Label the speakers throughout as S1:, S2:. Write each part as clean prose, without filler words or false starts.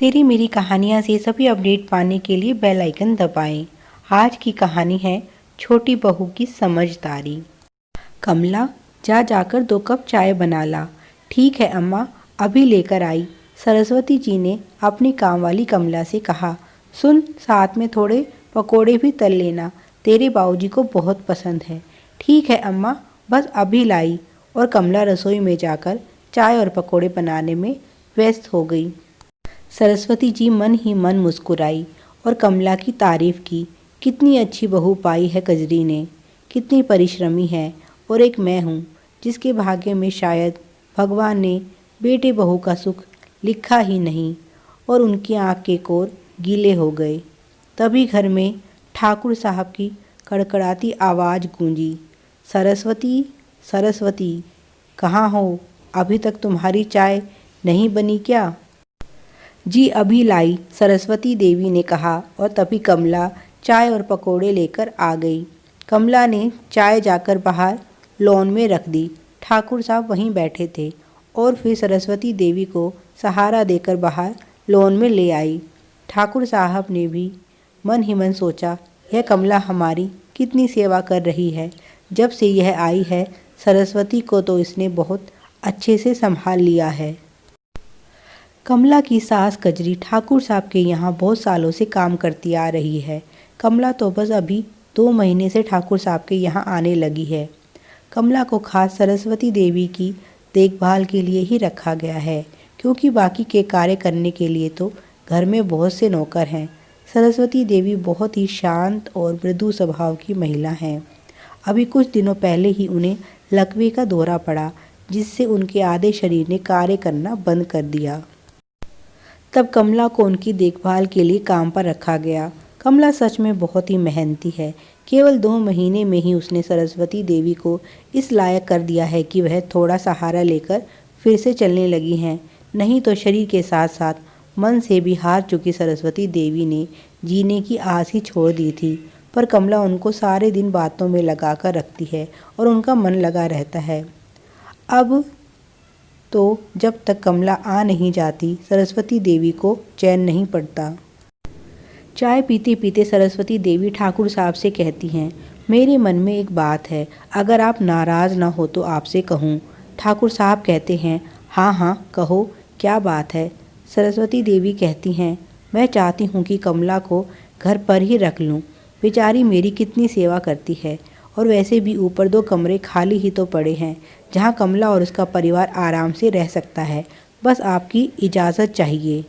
S1: तेरी मेरी कहानियाँ से सभी अपडेट पाने के लिए बेल आइकन दबाएं। आज की कहानी है छोटी बहू की समझदारी। कमला, जा जाकर 2 कप चाय बना ला। ठीक है अम्मा, अभी लेकर आई। सरस्वती जी ने अपनी कामवाली कमला से कहा। सुन, साथ में थोड़े पकोड़े भी तल लेना, तेरे बाबूजी को बहुत पसंद है। ठीक है अम्मा, बस अभी लाई। और कमला रसोई में जाकर चाय और पकोड़े बनाने में व्यस्त हो गई। सरस्वती जी मन ही मन मुस्कुराई और कमला की तारीफ की। कितनी अच्छी बहू पाई है कजरी ने, कितनी परिश्रमी है। और एक मैं हूँ जिसके भाग्य में शायद भगवान ने बेटे बहू का सुख लिखा ही नहीं। और उनकी आँख के कोर गीले हो गए। तभी घर में ठाकुर साहब की कड़कड़ाती आवाज़ गूंजी। सरस्वती, सरस्वती, कहाँ हो? अभी तक तुम्हारी चाय नहीं बनी क्या? जी अभी लाई, सरस्वती देवी ने कहा। और तभी कमला चाय और पकोड़े लेकर आ गई। कमला ने चाय जाकर बाहर लॉन में रख दी। ठाकुर साहब वहीं बैठे थे और फिर सरस्वती देवी को सहारा देकर बाहर लॉन में ले आई। ठाकुर साहब ने भी मन ही मन सोचा, यह कमला हमारी कितनी सेवा कर रही है। जब से यह आई है, सरस्वती को तो इसने बहुत अच्छे से संभाल लिया है। कमला की सास कजरी ठाकुर साहब के यहाँ बहुत सालों से काम करती आ रही है। कमला तो बस अभी 2 महीने से ठाकुर साहब के यहाँ आने लगी है। कमला को खास सरस्वती देवी की देखभाल के लिए ही रखा गया है, क्योंकि बाकी के कार्य करने के लिए तो घर में बहुत से नौकर हैं। सरस्वती देवी बहुत ही शांत और मृदु स्वभाव की महिला हैं। अभी कुछ दिनों पहले ही उन्हें लकवे का दौरा पड़ा, जिससे उनके आधे शरीर ने कार्य करना बंद कर दिया। तब कमला को उनकी देखभाल के लिए काम पर रखा गया। कमला सच में बहुत ही मेहनती है। केवल 2 महीने में ही उसने सरस्वती देवी को इस लायक कर दिया है कि वह थोड़ा सहारा लेकर फिर से चलने लगी हैं। नहीं तो शरीर के साथ साथ मन से भी हार चुकी सरस्वती देवी ने जीने की आस ही छोड़ दी थी। पर कमला उनको सारे दिन बातों में लगा कर रखती है और उनका मन लगा रहता है। अब तो जब तक कमला आ नहीं जाती, सरस्वती देवी को चैन नहीं पड़ता। चाय पीते पीते सरस्वती देवी ठाकुर साहब से कहती हैं, मेरे मन में एक बात है, अगर आप नाराज़ ना हो तो आपसे कहूँ। ठाकुर साहब कहते हैं, हाँ हाँ कहो, क्या बात है? सरस्वती देवी कहती हैं, मैं चाहती हूँ कि कमला को घर पर ही रख लूँ। बेचारी मेरी कितनी सेवा करती है, और वैसे भी ऊपर 2 कमरे खाली ही तो पड़े हैं, जहाँ कमला और उसका परिवार आराम से रह सकता है। बस आपकी इजाज़त चाहिए।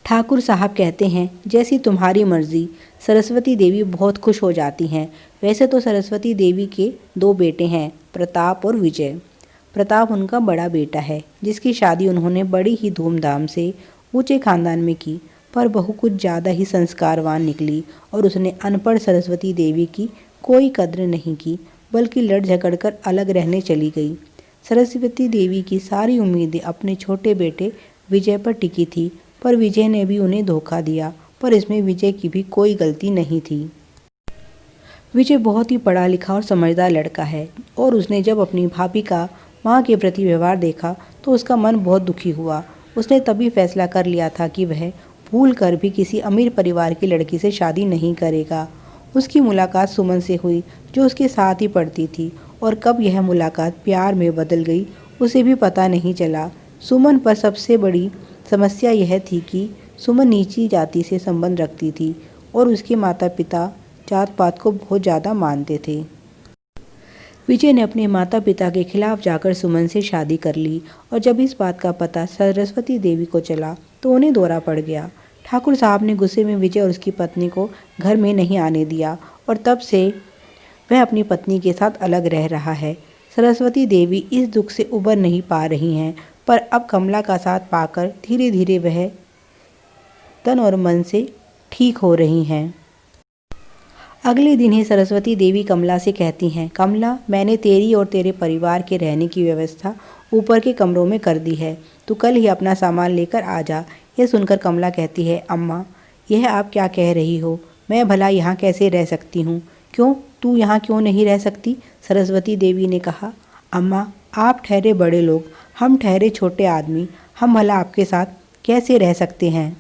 S1: ठाकुर साहब कहते हैं, जैसी तुम्हारी मर्ज़ी। सरस्वती देवी बहुत खुश हो जाती हैं। वैसे तो सरस्वती देवी के 2 बेटे हैं, प्रताप और विजय। प्रताप उनका बड़ा बेटा है, जिसकी शादी उन्होंने बड़ी ही धूमधाम से ऊंचे खानदान में की। पर बहू कुछ ज़्यादा ही संस्कारवान निकली और उसने अनपढ़ सरस्वती देवी की कोई कद्र नहीं की, बल्कि लड़ झगड़ कर अलग रहने चली गई। सरस्वती देवी की सारी उम्मीदें अपने छोटे बेटे विजय पर टिकी थी, पर विजय ने भी उन्हें धोखा दिया। पर इसमें विजय की भी कोई गलती नहीं थी। विजय बहुत ही पढ़ा लिखा और समझदार लड़का है, और उसने जब अपनी भाभी का माँ के प्रति व्यवहार देखा तो उसका मन बहुत दुखी हुआ। उसने तभी फैसला कर लिया था कि वह भूल कर भी किसी अमीर परिवार की लड़की से शादी नहीं करेगा। उसकी मुलाकात सुमन से हुई, जो उसके साथ ही पढ़ती थी, और कब यह मुलाकात प्यार में बदल गई उसे भी पता नहीं चला। सुमन पर सबसे बड़ी समस्या यह थी कि सुमन नीची जाति से संबंध रखती थी और उसके माता पिता जात पात को बहुत ज़्यादा मानते थे। विजय ने अपने माता पिता के खिलाफ जाकर सुमन से शादी कर ली, और जब इस बात का पता सरस्वती देवी को चला तो उन्हें दौरा पड़ गया। ठाकुर साहब ने गुस्से में विजय और उसकी पत्नी को घर में नहीं आने दिया, और तब से वह अपनी पत्नी के साथ अलग रह रहा है। सरस्वती देवी इस दुख से उबर नहीं पा रही हैं, पर अब कमला का साथ पाकर धीरे धीरे वह तन और मन से ठीक हो रही हैं। अगले दिन ही सरस्वती देवी कमला से कहती हैं, कमला, मैंने तेरी और तेरे परिवार के रहने की व्यवस्था ऊपर के कमरों में कर दी है। तू कल ही अपना सामान लेकर आ जा। यह सुनकर कमला कहती है, अम्मा, यह आप क्या कह रही हो? मैं भला यहाँ कैसे रह सकती हूँ? क्यों, तू यहाँ क्यों नहीं रह सकती? सरस्वती देवी ने कहा, अम्मा, आप ठहरे बड़े लोग, हम ठहरे छोटे आदमी, हम भला आपके साथ कैसे रह सकते हैं।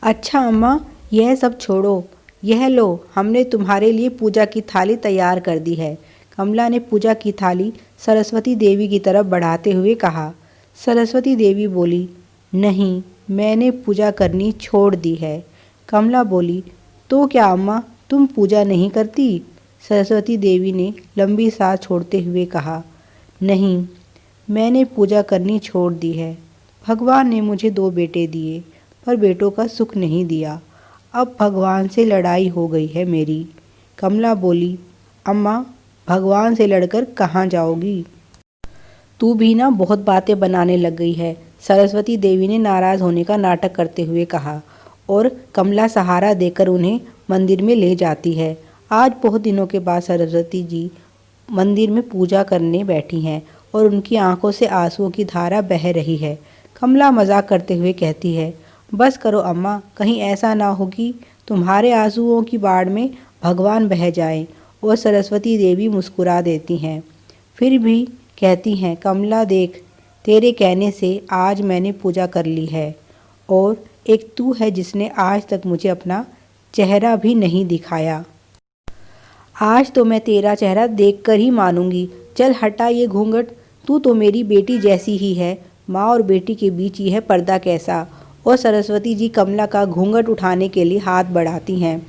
S1: अच्छा अम्मा, यह सब छोड़ो, यह लो, हमने तुम्हारे लिए पूजा की थाली तैयार कर दी है। कमला ने पूजा की थाली सरस्वती देवी की तरफ बढ़ाते हुए कहा। सरस्वती देवी बोली, नहीं, मैंने पूजा करनी छोड़ दी है। कमला बोली, तो क्या अम्मा, तुम पूजा नहीं करती? सरस्वती देवी ने लंबी सांस छोड़ते हुए कहा, नहीं, मैंने पूजा करनी छोड़ दी है। भगवान ने मुझे 2 बेटे दिए, पर बेटों का सुख नहीं दिया। अब भगवान से लड़ाई हो गई है मेरी। कमला बोली, अम्मा, भगवान से लड़कर कहाँ जाओगी? तू भी ना बहुत बातें बनाने लग गई है। सरस्वती देवी ने नाराज़ होने का नाटक करते हुए कहा और कमला सहारा देकर उन्हें मंदिर में ले जाती है। आज बहुत दिनों के बाद सरस्वती जी मंदिर में पूजा करने बैठी हैं और उनकी आंखों से आंसुओं की धारा बह रही है। कमला मजाक करते हुए कहती है, बस करो अम्मा, कहीं ऐसा ना हो कि तुम्हारे आंसुओं की बाढ़ में भगवान बह जाएं। और सरस्वती देवी मुस्कुरा देती हैं। फिर भी कहती हैं, कमला देख, तेरे कहने से आज मैंने पूजा कर ली है और एक तू है जिसने आज तक मुझे अपना चेहरा भी नहीं दिखाया। आज तो मैं तेरा चेहरा देखकर ही मानूंगी। चल हटा ये घूंघट, तू तो मेरी बेटी जैसी ही है। माँ और बेटी के बीच ये है पर्दा कैसा। और सरस्वती जी कमला का घूंघट उठाने के लिए हाथ बढ़ाती हैं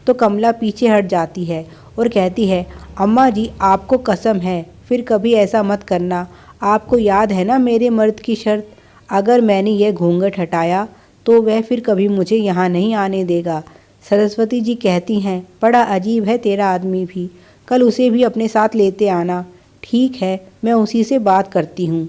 S1: तो कमला पीछे हट जाती है और कहती है, अम्मा जी, आपको कसम है, फिर कभी ऐसा मत करना। आपको याद है ना मेरे मर्द की शर्त? अगर मैंने यह घूंघट हटाया तो वह फिर कभी मुझे यहाँ नहीं आने देगा। सरस्वती जी कहती हैं, बड़ा अजीब है तेरा आदमी भी, कल उसे भी अपने साथ लेते आना। ठीक है, मैं उसी से बात करती हूँ।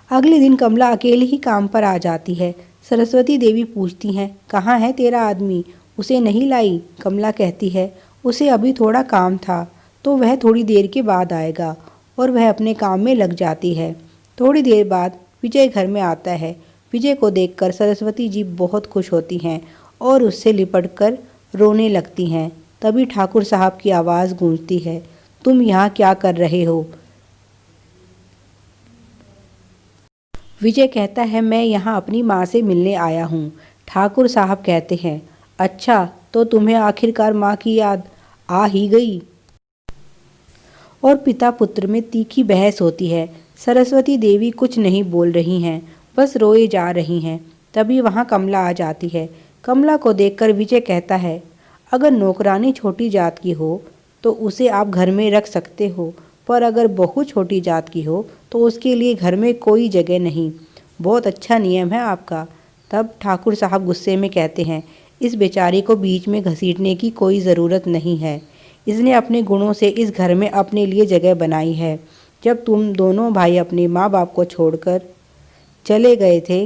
S1: अगले दिन कमला अकेली ही काम पर आ जाती है। सरस्वती देवी पूछती हैं, कहाँ है तेरा आदमी? उसे नहीं लाई? कमला कहती है, उसे अभी थोड़ा काम था तो वह थोड़ी देर के बाद आएगा। और वह अपने काम में लग जाती है। थोड़ी देर बाद विजय घर में आता है। विजय को देखकर सरस्वती जी बहुत खुश होती हैं और उससे लिपटकर रोने लगती हैं। तभी ठाकुर साहब की आवाज़ गूंजती है, तुम यहाँ क्या कर रहे हो? विजय कहता है, मैं यहाँ अपनी माँ से मिलने आया हूँ। ठाकुर साहब कहते हैं, अच्छा, तो तुम्हें आखिरकार माँ की याद आ ही गई। और पिता पुत्र में तीखी बहस होती है। सरस्वती देवी कुछ नहीं बोल रही हैं, बस रोए जा रही हैं। तभी वहाँ कमला आ जाती है। कमला को देखकर विजय कहता है, अगर नौकरानी छोटी जात की हो तो उसे आप घर में रख सकते हो, पर अगर बहू छोटी जात की हो तो उसके लिए घर में कोई जगह नहीं। बहुत अच्छा नियम है आपका। तब ठाकुर साहब गुस्से में कहते हैं, इस बेचारी को बीच में घसीटने की कोई ज़रूरत नहीं है। इसने अपने गुणों से इस घर में अपने लिए जगह बनाई है। जब तुम दोनों भाई अपने माँ बाप को छोड़कर चले गए थे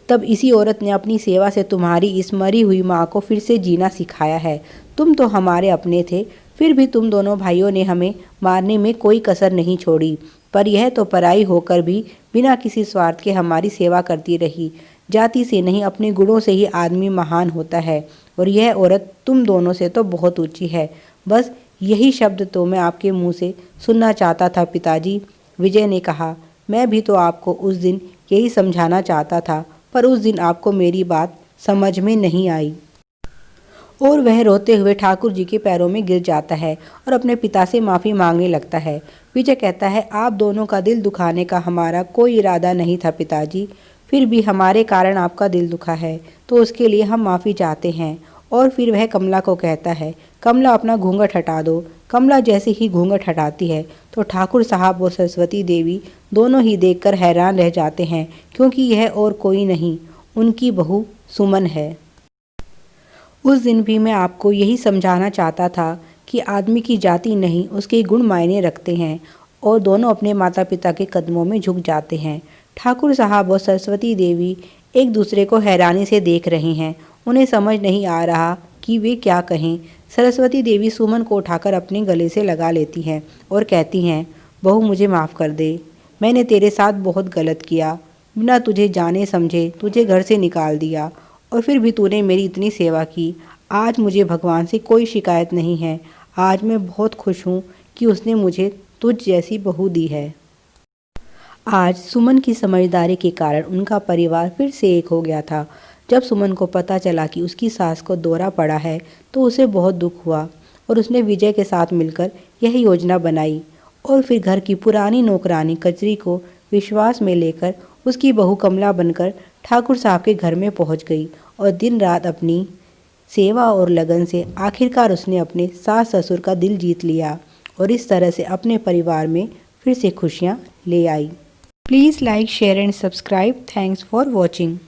S1: तब इसी औरत ने अपनी सेवा से तुम्हारी इस मरी हुई माँ को फिर से जीना सिखाया है। तुम तो हमारे अपने थे, फिर भी तुम दोनों भाइयों ने हमें मारने में कोई कसर नहीं छोड़ी। पर यह तो पराई होकर भी बिना किसी स्वार्थ के हमारी सेवा करती रही। जाति से नहीं, अपने गुणों से ही आदमी महान होता है और यह औरत तुम दोनों से तो बहुत ऊंची है। बस यही शब्द तो मैं आपके मुंह से सुनना चाहता था पिताजी। विजय ने कहा, मैं भी तो आपको उस दिन यही समझाना चाहता था, पर उस दिन आपको मेरी बात समझ में नहीं आई। और वह रोते हुए ठाकुर जी के पैरों में गिर जाता है और अपने पिता से माफ़ी मांगने लगता है। विजय कहता है, आप दोनों का दिल दुखाने का हमारा कोई इरादा नहीं था पिताजी, फिर भी हमारे कारण आपका दिल दुखा है तो उसके लिए हम माफ़ी चाहते हैं। और फिर वह कमला को कहता है, कमला अपना घूंघट हटा दो। कमला जैसे ही घूंघट हटाती है तो ठाकुर साहब और सरस्वती देवी दोनों ही देखकर हैरान रह जाते हैं, क्योंकि यह और कोई नहीं, उनकी बहू सुमन है। उस दिन भी मैं आपको यही समझाना चाहता था कि आदमी की जाति नहीं, उसके गुण मायने रखते हैं। और दोनों अपने माता पिता के कदमों में झुक जाते हैं। ठाकुर साहब और सरस्वती देवी एक दूसरे को हैरानी से देख रहे हैं। उन्हें समझ नहीं आ रहा कि वे क्या कहें। सरस्वती देवी सुमन को उठाकर अपने गले से लगा लेती हैं और कहती हैं, बहू मुझे माफ़ कर दे, मैंने तेरे साथ बहुत गलत किया। बिना तुझे जाने समझे तुझे घर से निकाल दिया और फिर भी तूने मेरी इतनी सेवा की। आज मुझे भगवान से कोई शिकायत नहीं है। आज मैं बहुत खुश हूँ कि उसने मुझे तुझ जैसी बहू दी है। आज सुमन की समझदारी के कारण उनका परिवार फिर से एक हो गया था। जब सुमन को पता चला कि उसकी सास को दौरा पड़ा है तो उसे बहुत दुख हुआ और उसने विजय के साथ मिलकर यह योजना बनाई और फिर घर की पुरानी नौकरानी कचरी को विश्वास में लेकर उसकी बहू कमला बनकर ठाकुर साहब के घर में पहुंच गई और दिन रात अपनी सेवा और लगन से आखिरकार उसने अपने सास ससुर का दिल जीत लिया और इस तरह से अपने परिवार में फिर से खुशियां ले आई। Please like, share and subscribe. Thanks for watching.